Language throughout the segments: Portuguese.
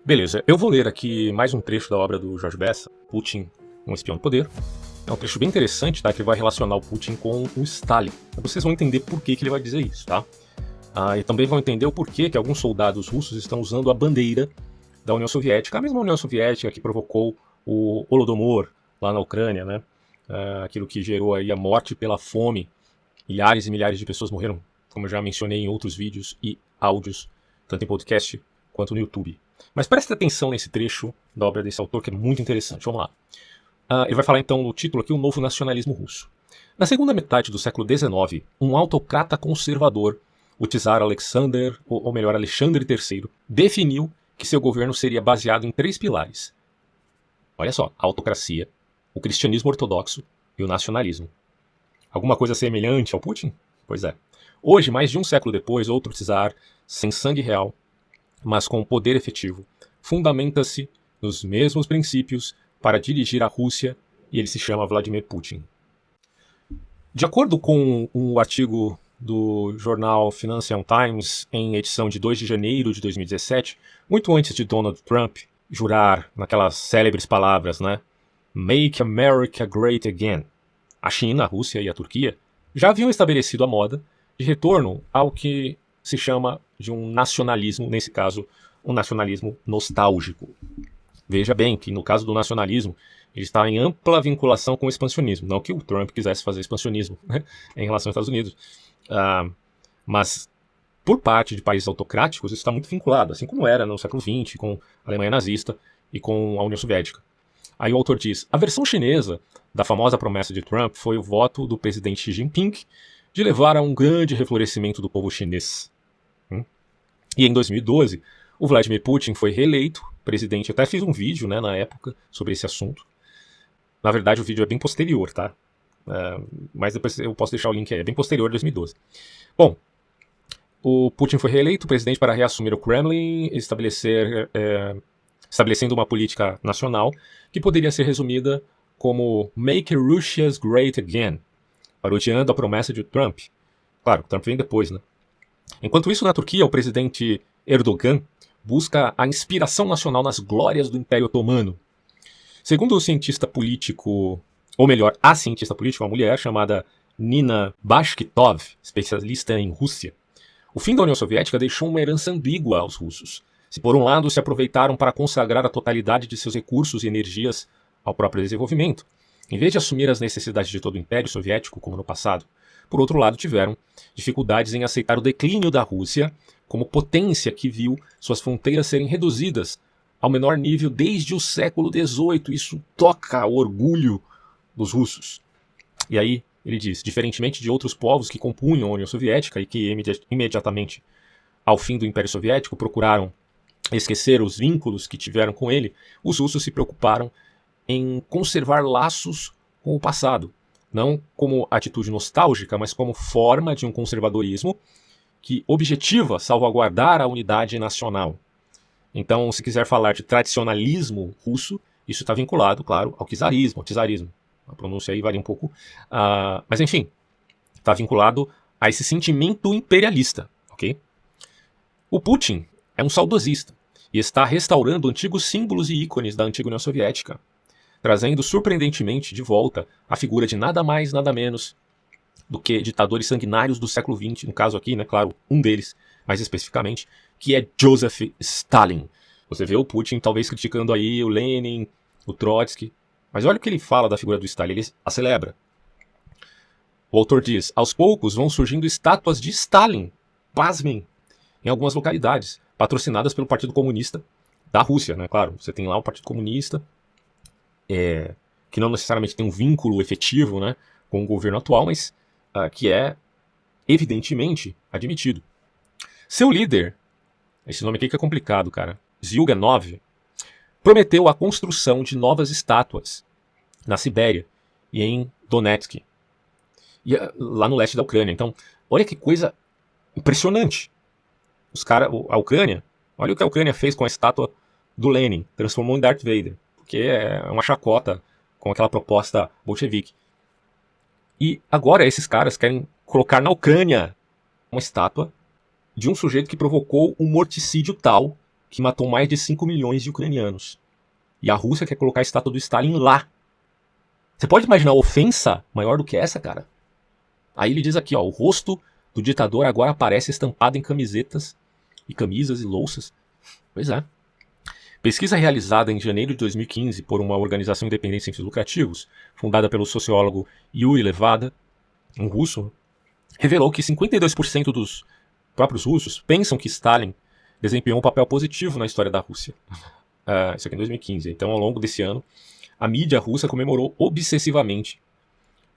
Beleza, eu vou ler aqui mais um trecho da obra do George Bessa, Putin, um espião do poder. É um trecho bem interessante, tá? Que vai relacionar o Putin com o Stalin. Vocês vão entender por que ele vai dizer isso, tá? E também vão entender o porquê que alguns soldados russos estão usando a bandeira da União Soviética, a mesma União Soviética que provocou o Holodomor lá na Ucrânia, né? Aquilo que gerou aí a morte pela fome. Milhares e milhares de pessoas morreram, como eu já mencionei em outros vídeos e áudios, tanto em podcast quanto no YouTube. Mas preste atenção nesse trecho da obra desse autor, que é muito interessante. Vamos lá. Ele vai falar então no título aqui, o novo nacionalismo russo. Na segunda metade do século XIX, um autocrata conservador, o czar Alexander III, definiu que seu governo seria baseado em 3 pilares. Olha só, a autocracia, o cristianismo ortodoxo e o nacionalismo. Alguma coisa semelhante ao Putin? Pois é. Hoje, mais de um século depois, outro czar, sem sangue real, mas com poder efetivo, fundamenta-se nos mesmos princípios para dirigir a Rússia e ele se chama Vladimir Putin. De acordo com um artigo do jornal Financial Times, em edição de 2 de janeiro de 2017, muito antes de Donald Trump jurar naquelas célebres palavras, né? Make America Great Again. A China, a Rússia e a Turquia já haviam estabelecido a moda de retorno ao que se chama de um nacionalismo, nesse caso, um nacionalismo nostálgico. Veja bem que no caso do nacionalismo, ele está em ampla vinculação com o expansionismo. Não que o Trump quisesse fazer expansionismo, né, em relação aos Estados Unidos. Mas por parte de países autocráticos, isso está muito vinculado, assim como era no século XX, com a Alemanha nazista e com a União Soviética. Aí o autor diz, a versão chinesa da famosa promessa de Trump foi o voto do presidente Xi Jinping de levar a um grande reflorescimento do povo chinês. E em 2012, o Vladimir Putin foi reeleito presidente. Eu até fiz um vídeo, né, na época sobre esse assunto. Na verdade, o vídeo é bem posterior, tá? Mas depois eu posso deixar o link aí. É bem posterior a 2012. Bom, o Putin foi reeleito presidente para reassumir o Kremlin, estabelecendo uma política nacional que poderia ser resumida como Make Russia Great Again, parodiando a promessa de Trump. Claro, Trump vem depois, né? Enquanto isso, na Turquia, o presidente Erdogan busca a inspiração nacional nas glórias do Império Otomano. Segundo o cientista político, ou melhor, a cientista política, uma mulher chamada Nina Bashkirtov, especialista em Rússia, o fim da União Soviética deixou uma herança ambígua aos russos. Se por um lado se aproveitaram para consagrar a totalidade de seus recursos e energias ao próprio desenvolvimento, em vez de assumir as necessidades de todo o Império Soviético, como no passado, por outro lado tiveram dificuldades em aceitar o declínio da Rússia como potência que viu suas fronteiras serem reduzidas ao menor nível desde o século XVIII. Isso toca o orgulho dos russos. E aí ele diz, diferentemente de outros povos que compunham a União Soviética e que imediatamente ao fim do Império Soviético procuraram esquecer os vínculos que tiveram com ele, os russos se preocuparam em conservar laços com o passado, não como atitude nostálgica, mas como forma de um conservadorismo que objetiva salvaguardar a unidade nacional. Então, se quiser falar de tradicionalismo russo, isso está vinculado, claro, ao czarismo, A pronúncia aí varia um pouco, mas enfim, está vinculado a esse sentimento imperialista, ok? O Putin é um saudosista e está restaurando antigos símbolos e ícones da antiga União Soviética, trazendo surpreendentemente de volta a figura de nada mais, nada menos do que ditadores sanguinários do século XX, no caso aqui, né, claro, um deles, mais especificamente, que é Joseph Stalin. Você vê o Putin talvez criticando aí o Lenin, o Trotsky, mas olha o que ele fala da figura do Stalin, ele a celebra. O autor diz, aos poucos vão surgindo estátuas de Stalin, pasmem, em algumas localidades, patrocinadas pelo Partido Comunista da Rússia, né, claro, você tem lá o Partido Comunista, que não necessariamente tem um vínculo efetivo, né, com o governo atual, mas que é evidentemente admitido. Seu líder, esse nome aqui que é complicado, cara, Zyuganov, prometeu a construção de novas estátuas na Sibéria e em Donetsk, e lá no leste da Ucrânia. Então, olha que coisa impressionante. A Ucrânia, olha o que a Ucrânia fez com a estátua do Lenin, transformou em Darth Vader, porque é uma chacota com aquela proposta bolchevique. E agora esses caras querem colocar na Ucrânia uma estátua de um sujeito que provocou um morticídio tal que matou mais de 5 milhões de ucranianos. E a Rússia quer colocar a estátua do Stalin lá. Você pode imaginar ofensa maior do que essa, cara? Aí ele diz aqui, ó, o rosto do ditador agora aparece estampado em camisetas e camisas e louças. Pois é. Pesquisa realizada em janeiro de 2015 por uma organização independente sem fins lucrativos, fundada pelo sociólogo Yuri Levada, um russo, revelou que 52% dos próprios russos pensam que Stalin desempenhou um papel positivo na história da Rússia. Isso aqui em 2015. Então, ao longo desse ano, a mídia russa comemorou obsessivamente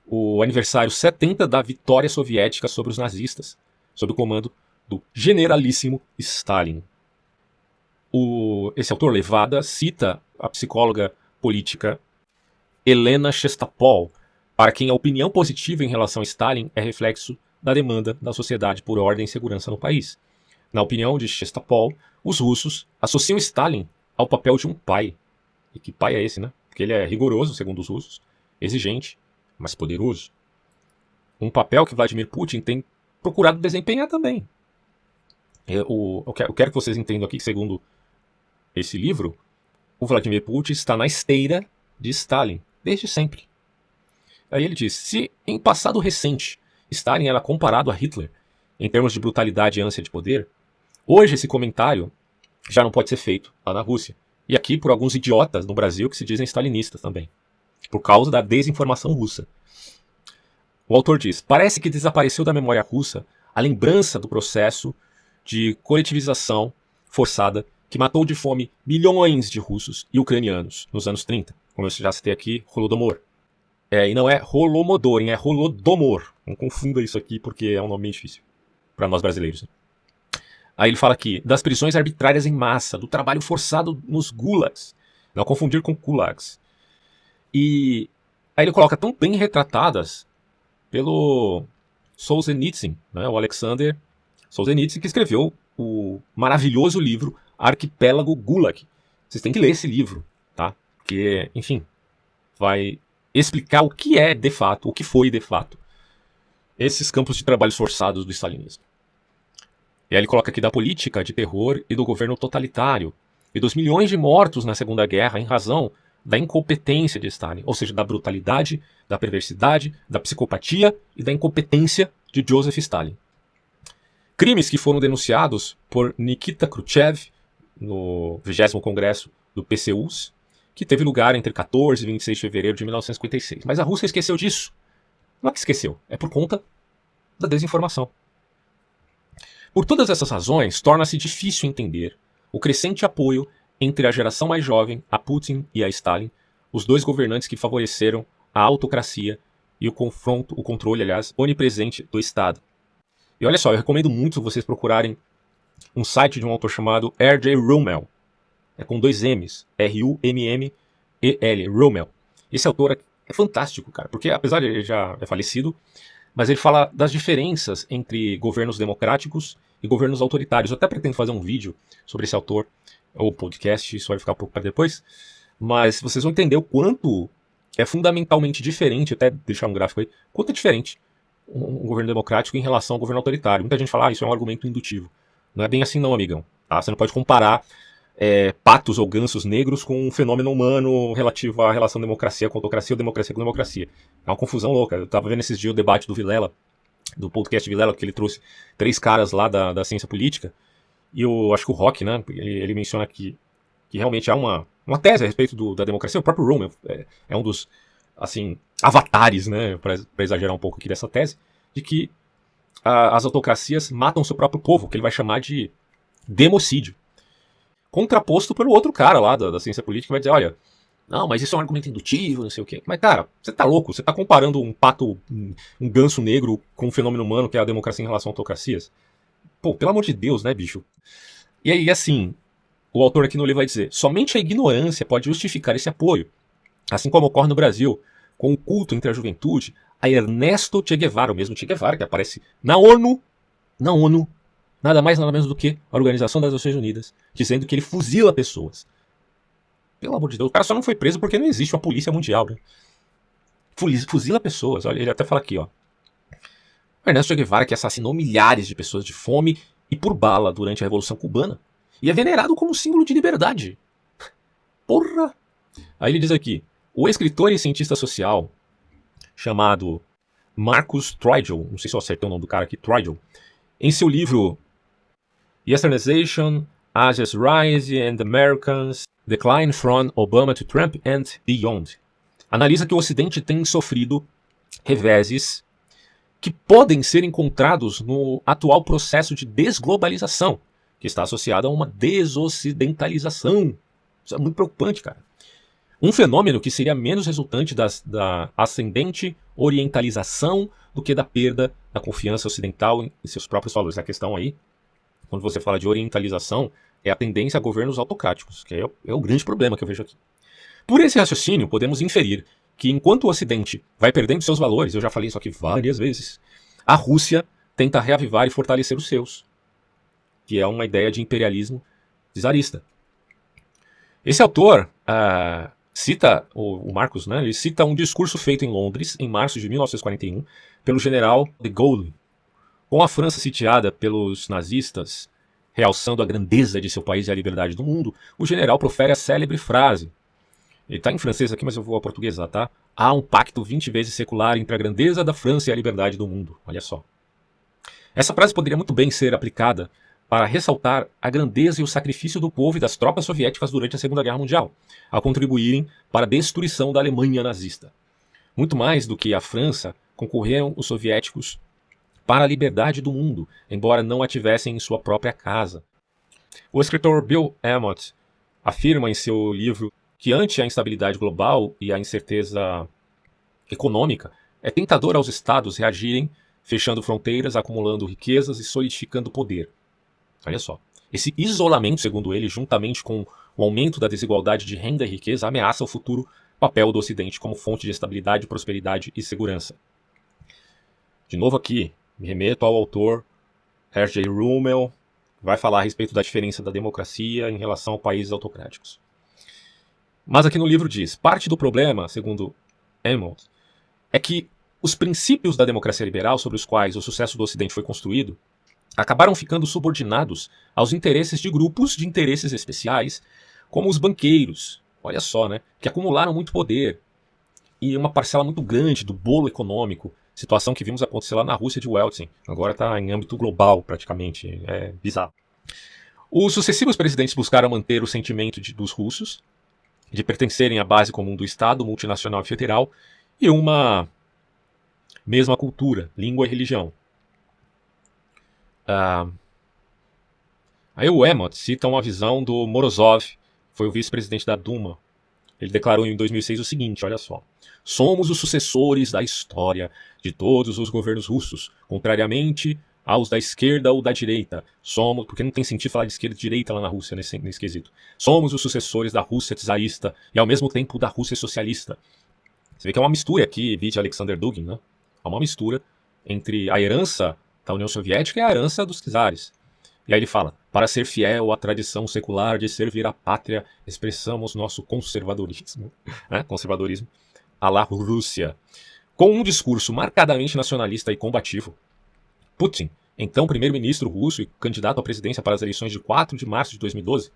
o aniversário 70 da vitória soviética sobre os nazistas, sob o comando do generalíssimo Stalin. Esse autor, Levada, cita a psicóloga política Helena Shestapol, para quem a opinião positiva em relação a Stalin é reflexo da demanda da sociedade por ordem e segurança no país. Na opinião de Shestapol, os russos associam Stalin ao papel de um pai. E que pai é esse, né? Porque ele é rigoroso, segundo os russos, exigente, mas poderoso. Um papel que Vladimir Putin tem procurado desempenhar também. Eu quero que vocês entendam aqui que, segundo esse livro, o Vladimir Putin está na esteira de Stalin, desde sempre. Aí ele diz, se em passado recente Stalin era comparado a Hitler em termos de brutalidade e ânsia de poder, hoje esse comentário já não pode ser feito lá na Rússia. E aqui por alguns idiotas no Brasil que se dizem stalinistas também, por causa da desinformação russa. O autor diz, parece que desapareceu da memória russa a lembrança do processo de coletivização forçada que matou de fome milhões de russos e ucranianos nos anos 30. Como eu já citei aqui, Holodomor. E não é Holomodor, é Holodomor. Não confunda isso aqui porque é um nome bem difícil para nós brasileiros. Né? Aí ele fala aqui, das prisões arbitrárias em massa, do trabalho forçado nos gulags. Não confundir com kulaks. E aí ele coloca tão bem retratadas pelo Solzhenitsyn, né? O Alexander Solzhenitsyn, que escreveu o maravilhoso livro Arquipélago Gulag. Vocês têm que ler esse livro, tá? Porque, enfim, vai explicar o que é de fato, o que foi de fato, esses campos de trabalhos forçados do stalinismo. E aí ele coloca aqui da política de terror e do governo totalitário, e dos milhões de mortos na Segunda Guerra em razão da incompetência de Stalin, ou seja, da brutalidade, da perversidade, da psicopatia e da incompetência de Joseph Stalin. Crimes que foram denunciados por Nikita Khrushchev no 20º Congresso do PCUS, que teve lugar entre 14 e 26 de fevereiro de 1956. Mas a Rússia esqueceu disso. Não é que esqueceu, é por conta da desinformação. Por todas essas razões, torna-se difícil entender o crescente apoio entre a geração mais jovem, a Putin e a Stalin, os dois governantes que favoreceram a autocracia e o controle, onipresente do Estado. E olha só, eu recomendo muito vocês procurarem um site de um autor chamado R.J. Rummel. É com 2 M's, R-U-M-M-E-L, Rummel. Esse autor é fantástico, cara, porque apesar de ele já é falecido, mas ele fala das diferenças entre governos democráticos e governos autoritários. Eu até pretendo fazer um vídeo sobre esse autor, ou podcast, isso vai ficar um pouco para depois, mas vocês vão entender o quanto é fundamentalmente diferente, até deixar um gráfico aí, quanto é diferente um governo democrático em relação ao governo autoritário. Muita gente fala, isso é um argumento indutivo. Não é bem assim não, amigão. Tá? Você não pode comparar patos ou gansos negros com um fenômeno humano relativo à relação democracia com autocracia ou democracia com democracia. É uma confusão louca. Eu estava vendo esses dias o debate do Vilela, do podcast Vilela, que ele trouxe 3 caras lá da ciência política, e eu acho que o Rock, né, ele menciona que realmente há uma tese a respeito da democracia. O próprio Rummel é um dos, assim, avatares, né, para exagerar um pouco aqui dessa tese, de que as autocracias matam seu próprio povo, que ele vai chamar de democídio. Contraposto pelo outro cara lá da ciência política, que vai dizer, olha, não, mas isso é um argumento indutivo, não sei o quê. Mas, cara, você tá louco? Você tá comparando um pato, um ganso negro com um fenômeno humano que é a democracia em relação a autocracias? Pô, pelo amor de Deus, né, bicho? E aí, assim, o autor aqui no livro vai dizer, somente a ignorância pode justificar esse apoio. Assim como ocorre no Brasil, com o culto entre a juventude a Ernesto Che Guevara, o mesmo Che Guevara que aparece na ONU, nada mais nada menos do que a Organização das Nações Unidas, dizendo que ele fuzila pessoas. Pelo amor de Deus, o cara só não foi preso porque não existe uma polícia mundial, né? Fuzila pessoas, olha, ele até fala aqui, ó. O Ernesto Che Guevara que assassinou milhares de pessoas de fome e por bala durante a Revolução Cubana, e é venerado como símbolo de liberdade. Porra! Aí ele diz aqui, o escritor e cientista social chamado Marcus Troidel, não sei se eu acertei o nome do cara aqui, Troidel, em seu livro Westernization, Asia's Rise and Americans Decline from Obama to Trump and Beyond, analisa que o Ocidente tem sofrido reveses que podem ser encontrados no atual processo de desglobalização, que está associado a uma desocidentalização. Isso é muito preocupante, cara. Um fenômeno que seria menos resultante da ascendente orientalização do que da perda da confiança ocidental em seus próprios valores. A questão aí, quando você fala de orientalização, é a tendência a governos autocráticos, que é o grande problema que eu vejo aqui. Por esse raciocínio, podemos inferir que enquanto o Ocidente vai perdendo seus valores, eu já falei isso aqui várias vezes, a Rússia tenta reavivar e fortalecer os seus, que é uma ideia de imperialismo czarista. Esse autor cita, o Marcos, né, ele cita um discurso feito em Londres, em março de 1941, pelo general de Gaulle. Com a França sitiada pelos nazistas, realçando a grandeza de seu país e a liberdade do mundo, o general profere a célebre frase. Ele está em francês aqui, mas eu vou aportuguesar, tá? Há um pacto 20 vezes secular entre a grandeza da França e a liberdade do mundo. Olha só. Essa frase poderia muito bem ser aplicada para ressaltar a grandeza e o sacrifício do povo e das tropas soviéticas durante a Segunda Guerra Mundial, ao contribuírem para a destruição da Alemanha nazista. Muito mais do que a França, concorreram os soviéticos para a liberdade do mundo, embora não a tivessem em sua própria casa. O escritor Bill Emmott afirma em seu livro que ante a instabilidade global e a incerteza econômica, é tentador aos estados reagirem, fechando fronteiras, acumulando riquezas e solidificando poder. Olha só. Esse isolamento, segundo ele, juntamente com o aumento da desigualdade de renda e riqueza, ameaça o futuro papel do Ocidente como fonte de estabilidade, prosperidade e segurança. De novo aqui, me remeto ao autor R.J. Rummel, que vai falar a respeito da diferença da democracia em relação a países autocráticos. Mas aqui no livro diz, parte do problema, segundo Emmott, é que os princípios da democracia liberal sobre os quais o sucesso do Ocidente foi construído acabaram ficando subordinados aos interesses de grupos de interesses especiais, como os banqueiros, olha só, né, que acumularam muito poder e uma parcela muito grande do bolo econômico, situação que vimos acontecer lá na Rússia de Yeltsin, agora está em âmbito global praticamente, é bizarro. Os sucessivos presidentes buscaram manter o sentimento dos russos, de pertencerem à base comum do Estado multinacional e federal e uma mesma cultura, língua e religião. Aí o Emmott cita uma visão do Morozov, que foi o vice-presidente da Duma. Ele declarou em 2006 o seguinte, olha só. Somos os sucessores da história de todos os governos russos, contrariamente aos da esquerda ou da direita. Somos, porque não tem sentido falar de esquerda e direita lá na Rússia nesse quesito. Somos os sucessores da Rússia czarista e ao mesmo tempo da Rússia socialista. Você vê que é uma mistura aqui, vídeo Alexander Dugin, né? É uma mistura entre a herança da União Soviética e a herança dos czares. E aí ele fala, para ser fiel à tradição secular de servir a pátria, expressamos nosso conservadorismo, né? Conservadorismo à la Rússia. Com um discurso marcadamente nacionalista e combativo, Putin, então primeiro-ministro russo e candidato à presidência para as eleições de 4 de março de 2012,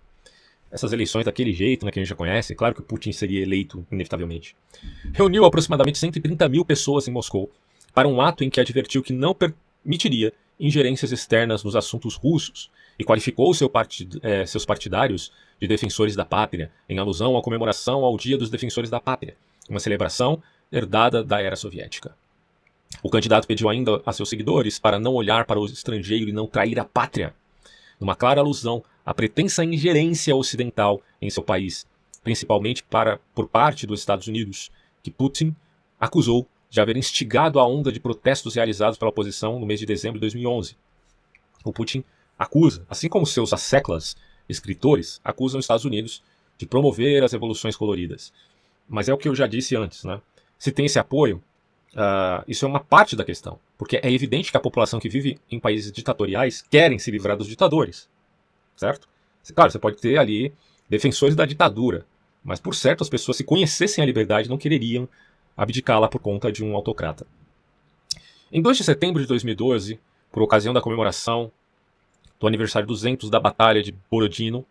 essas eleições daquele jeito, né, que a gente já conhece, claro que Putin seria eleito inevitavelmente, reuniu aproximadamente 130 mil pessoas em Moscou para um ato em que advertiu que não permitiria ingerências externas nos assuntos russos e qualificou seus partidários de defensores da pátria, em alusão à comemoração ao Dia dos Defensores da Pátria, uma celebração herdada da era soviética. O candidato pediu ainda a seus seguidores para não olhar para o estrangeiro e não trair a pátria, numa clara alusão à pretensa ingerência ocidental em seu país, principalmente por parte dos Estados Unidos, que Putin acusou de haver instigado a onda de protestos realizados pela oposição no mês de dezembro de 2011. O Putin acusa, assim como seus asseclas escritores, acusam os Estados Unidos de promover as revoluções coloridas. Mas é o que eu já disse antes, né? Se tem esse apoio, isso é uma parte da questão, porque é evidente que a população que vive em países ditatoriais querem se livrar dos ditadores, certo? Claro, você pode ter ali defensores da ditadura, mas por certo as pessoas, se conhecessem a liberdade, não quereriam abdicá-la por conta de um autocrata. Em 2 de setembro de 2012, por ocasião da comemoração do aniversário 200 da Batalha de Borodino,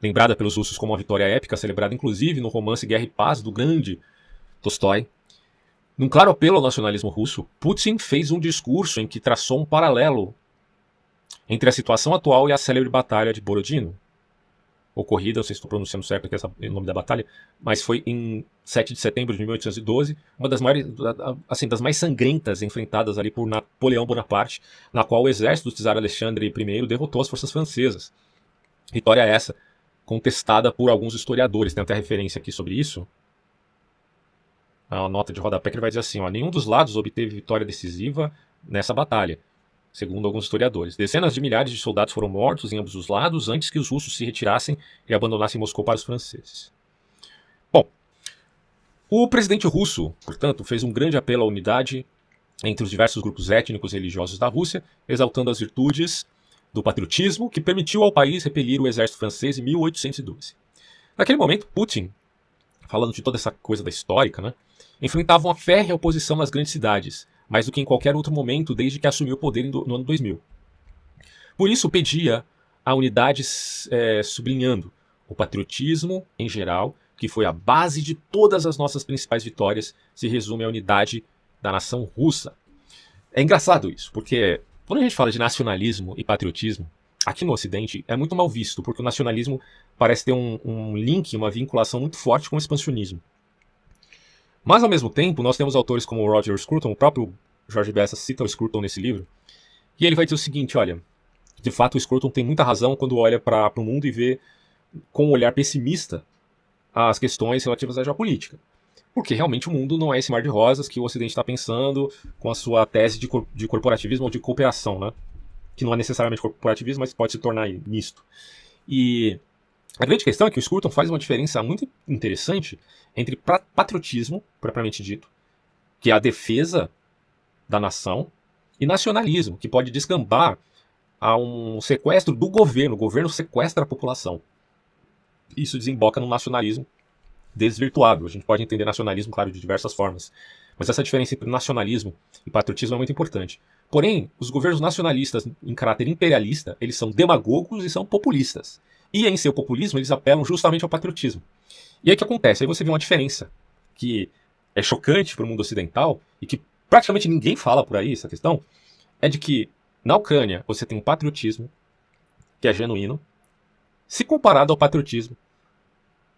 lembrada pelos russos como uma vitória épica, celebrada inclusive no romance Guerra e Paz do grande Tolstói. Num claro apelo ao nacionalismo russo, Putin fez um discurso em que traçou um paralelo entre a situação atual e a célebre Batalha de Borodino, ocorrida, não sei se estou pronunciando certo aqui o nome da batalha, mas foi em 7 de setembro de 1812, uma das maiores, assim, das mais sangrentas enfrentadas ali por Napoleão Bonaparte, na qual o exército do czar Alexandre I derrotou as forças francesas. Vitória essa, contestada por alguns historiadores, tem até referência aqui sobre isso. A nota de rodapé que ele vai dizer assim, ó, nenhum dos lados obteve vitória decisiva nessa batalha. Segundo alguns historiadores, dezenas de milhares de soldados foram mortos em ambos os lados antes que os russos se retirassem e abandonassem Moscou para os franceses. Bom, o presidente russo, portanto, fez um grande apelo à unidade entre os diversos grupos étnicos e religiosos da Rússia, exaltando as virtudes do patriotismo que permitiu ao país repelir o exército francês em 1812. Naquele momento, Putin, falando de toda essa coisa da histórica, né, enfrentava uma férrea oposição nas grandes cidades, mais do que em qualquer outro momento desde que assumiu o poder no ano 2000. Por isso pedia a unidade, sublinhando o patriotismo em geral, que foi a base de todas as nossas principais vitórias, se resume à unidade da nação russa. É engraçado isso, porque quando a gente fala de nacionalismo e patriotismo, aqui no Ocidente é muito mal visto, porque o nacionalismo parece ter um link, uma vinculação muito forte com o expansionismo. Mas, ao mesmo tempo, nós temos autores como o Roger Scruton, o próprio Jorge Bessa cita o Scruton nesse livro, e ele vai dizer o seguinte, olha, de fato o Scruton tem muita razão quando olha para o mundo e vê com um olhar pessimista as questões relativas à geopolítica. Porque realmente o mundo não é esse mar de rosas que o Ocidente está pensando com a sua tese de corporativismo ou de cooperação, né? Que não é necessariamente corporativismo, mas pode se tornar nisto. E a grande questão é que o Scruton faz uma diferença muito interessante entre patriotismo, propriamente dito, que é a defesa da nação, e nacionalismo, que pode descambar a um sequestro do governo. O governo sequestra a população. Isso desemboca no nacionalismo desvirtuado. A gente pode entender nacionalismo, claro, de diversas formas. Mas essa diferença entre nacionalismo e patriotismo é muito importante. Porém, os governos nacionalistas em caráter imperialista, eles são demagogos e são populistas. E em seu populismo, eles apelam justamente ao patriotismo. E aí o que acontece? Aí você vê uma diferença que é chocante para o mundo ocidental e que praticamente ninguém fala por aí, essa questão, é de que na Ucrânia você tem um patriotismo que é genuíno, se comparado ao patriotismo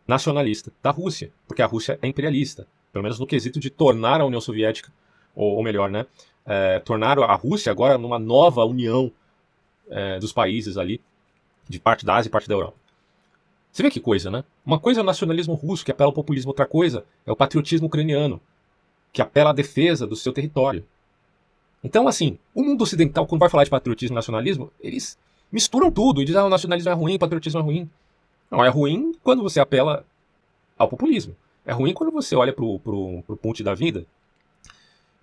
nacionalista da Rússia, porque a Rússia é imperialista, pelo menos no quesito de tornar a União Soviética, ou melhor, né, tornar a Rússia agora numa nova união dos países ali, de parte da Ásia e parte da Europa. Você vê que coisa, né? Uma coisa é o nacionalismo russo, que apela ao populismo, outra coisa é o patriotismo ucraniano, que apela à defesa do seu território. Então, assim, o mundo ocidental, quando vai falar de patriotismo e nacionalismo, eles misturam tudo e dizem, o nacionalismo é ruim, o patriotismo é ruim. Não, é ruim quando você apela ao populismo. É ruim quando você olha pro Putin da vida,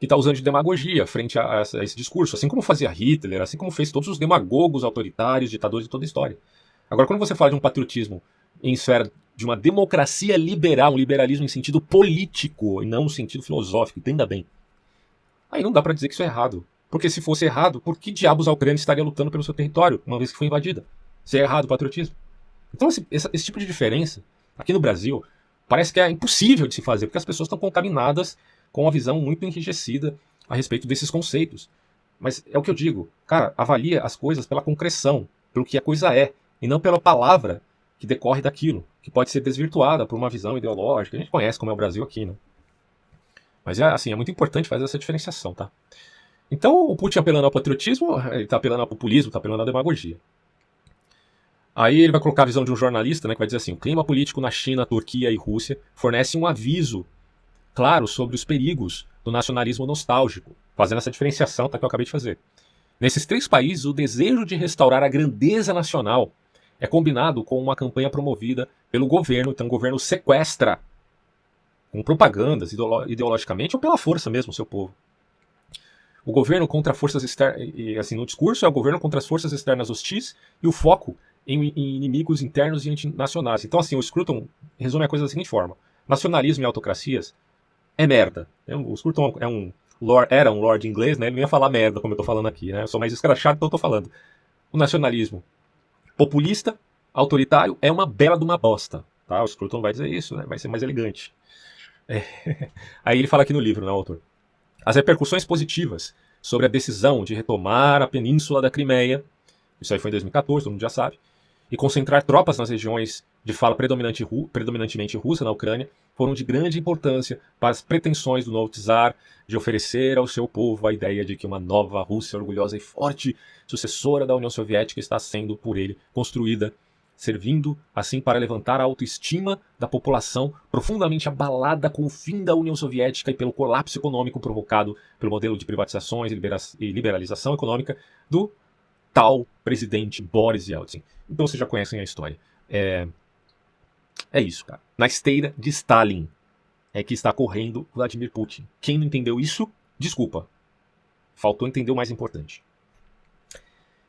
que está usando de demagogia frente a esse discurso, assim como fazia Hitler, assim como fez todos os demagogos autoritários, ditadores de toda a história. Agora, quando você fala de um patriotismo em esfera de uma democracia liberal, um liberalismo em sentido político e não no sentido filosófico, entenda bem, aí não dá para dizer que isso é errado. Porque se fosse errado, por que diabos a Ucrânia estaria lutando pelo seu território, uma vez que foi invadida? Se é errado o patriotismo. Então esse tipo de diferença, aqui no Brasil, parece que é impossível de se fazer, porque as pessoas estão contaminadas com uma visão muito enrijecida a respeito desses conceitos. Mas é o que eu digo, cara, avalia as coisas pela concreção, pelo que a coisa é, e não pela palavra que decorre daquilo, que pode ser desvirtuada por uma visão ideológica. A gente conhece como é o Brasil aqui, né? Mas é muito importante fazer essa diferenciação, tá? Então o Putin apelando ao patriotismo, ele está apelando ao populismo, está apelando à demagogia. Aí ele vai colocar a visão de um jornalista, né, que vai dizer assim, o clima político na China, Turquia e Rússia fornece um aviso claro sobre os perigos do nacionalismo nostálgico, fazendo essa diferenciação que eu acabei de fazer. Nesses três países, o desejo de restaurar a grandeza nacional é combinado com uma campanha promovida pelo governo. Então o governo sequestra, com propagandas, ideologicamente, ou pela força mesmo, o seu povo. O governo contra forças externas, assim, no discurso é o governo contra as forças externas hostis e o foco em inimigos internos e antinacionais. Então, assim, o Scruton resume a coisa da seguinte forma. Nacionalismo e autocracias é merda. O Scruton era um lord inglês, né? Ele não ia falar merda como eu tô falando aqui, né? Eu sou mais escrachado, então eu tô falando. o nacionalismo populista, autoritário, é uma bela de uma bosta. Tá? O Scruton vai dizer isso, né? Vai ser mais elegante. Aí ele fala aqui no livro, né, o autor. As repercussões positivas sobre a decisão de retomar a península da Crimeia, isso aí foi em 2014, todo mundo já sabe, e concentrar tropas nas regiões de fala predominantemente russa na Ucrânia, foram de grande importância para as pretensões do novo czar de oferecer ao seu povo a ideia de que uma nova Rússia orgulhosa e forte, sucessora da União Soviética, está sendo por ele construída, servindo assim para levantar a autoestima da população profundamente abalada com o fim da União Soviética e pelo colapso econômico provocado pelo modelo de privatizações e liberalização econômica do tal presidente Boris Yeltsin. Então vocês já conhecem a história. É isso, cara. Na esteira de Stalin é que está correndo Vladimir Putin. Quem não entendeu isso, desculpa. Faltou entender o mais importante.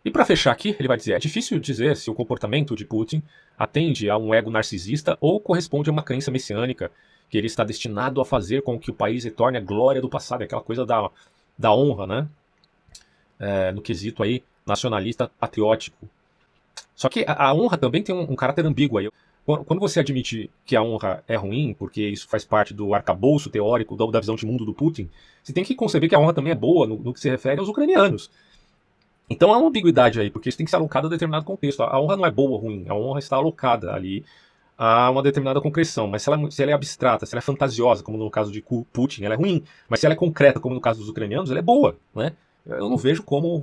E para fechar aqui, ele vai dizer, é difícil dizer se o comportamento de Putin atende a um ego narcisista ou corresponde a uma crença messiânica que ele está destinado a fazer com que o país retorne à glória do passado, aquela coisa da honra, né? No quesito aí nacionalista patriótico. Só que a honra também tem um caráter ambíguo aí. Quando você admite que a honra é ruim, porque isso faz parte do arcabouço teórico da visão de mundo do Putin, você tem que conceber que a honra também é boa no que se refere aos ucranianos. Então há uma ambiguidade aí, porque isso tem que ser alocado a determinado contexto. A honra não é boa ou ruim, a honra está alocada ali a uma determinada concreção. Mas se ela é abstrata, se ela é fantasiosa, como no caso de Putin, ela é ruim. Mas se ela é concreta, como no caso dos ucranianos, ela é boa, né? Eu não vejo como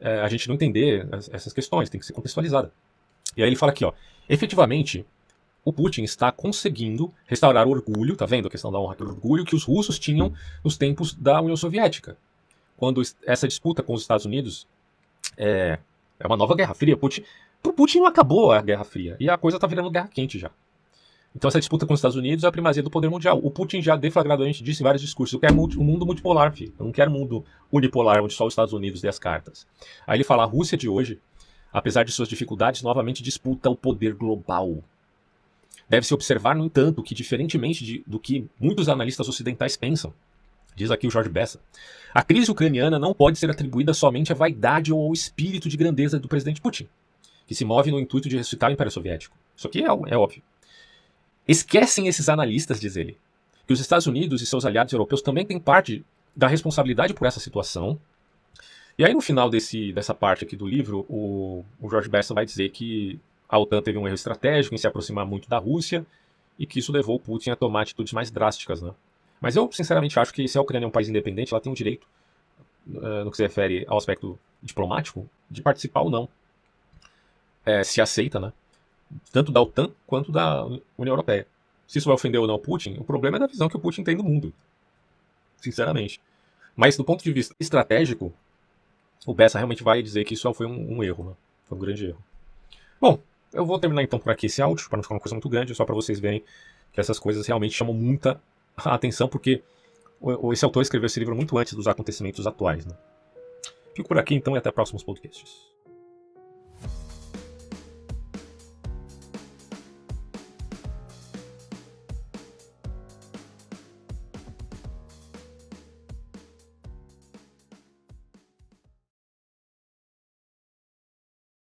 a gente não entender essas questões, tem que ser contextualizada. E aí ele fala aqui, ó, efetivamente, o Putin está conseguindo restaurar o orgulho, tá vendo a questão da honra, o orgulho que os russos tinham nos tempos da União Soviética. Quando essa disputa com os Estados Unidos é uma nova Guerra Fria. Pro Putin não acabou a Guerra Fria, e a coisa tá virando guerra quente já. Então essa disputa com os Estados Unidos é a primazia do poder mundial. O Putin já deflagradamente disse em vários discursos, eu quero um mundo multipolar, filho. Eu não quero um mundo unipolar, onde só os Estados Unidos dê as cartas. Aí ele fala, a Rússia de hoje, apesar de suas dificuldades, novamente disputa o poder global. Deve-se observar, no entanto, que diferentemente do que muitos analistas ocidentais pensam, diz aqui o Jorge Bessa, a crise ucraniana não pode ser atribuída somente à vaidade ou ao espírito de grandeza do presidente Putin, que se move no intuito de ressuscitar o Império Soviético. Isso aqui é óbvio. Esquecem esses analistas, diz ele, que os Estados Unidos e seus aliados europeus também têm parte da responsabilidade por essa situação. E aí no final dessa parte aqui do livro, o Jorge Bessa vai dizer que a OTAN teve um erro estratégico em se aproximar muito da Rússia e que isso levou o Putin a tomar atitudes mais drásticas, né? Mas eu, sinceramente, acho que se a Ucrânia é um país independente, ela tem o direito, no que se refere ao aspecto diplomático, de participar ou não. Se aceita, né? Tanto da OTAN quanto da União Europeia. Se isso vai ofender ou não o Putin, o problema é da visão que o Putin tem do mundo. Sinceramente. Mas do ponto de vista estratégico, o Bessa realmente vai dizer que isso foi um erro, né? Foi um grande erro. Bom, eu vou terminar então por aqui esse áudio, para não ficar uma coisa muito grande, só para vocês verem que essas coisas realmente chamam muita atenção, porque esse autor escreveu esse livro muito antes dos acontecimentos atuais, né? Fico por aqui então e até próximos podcasts.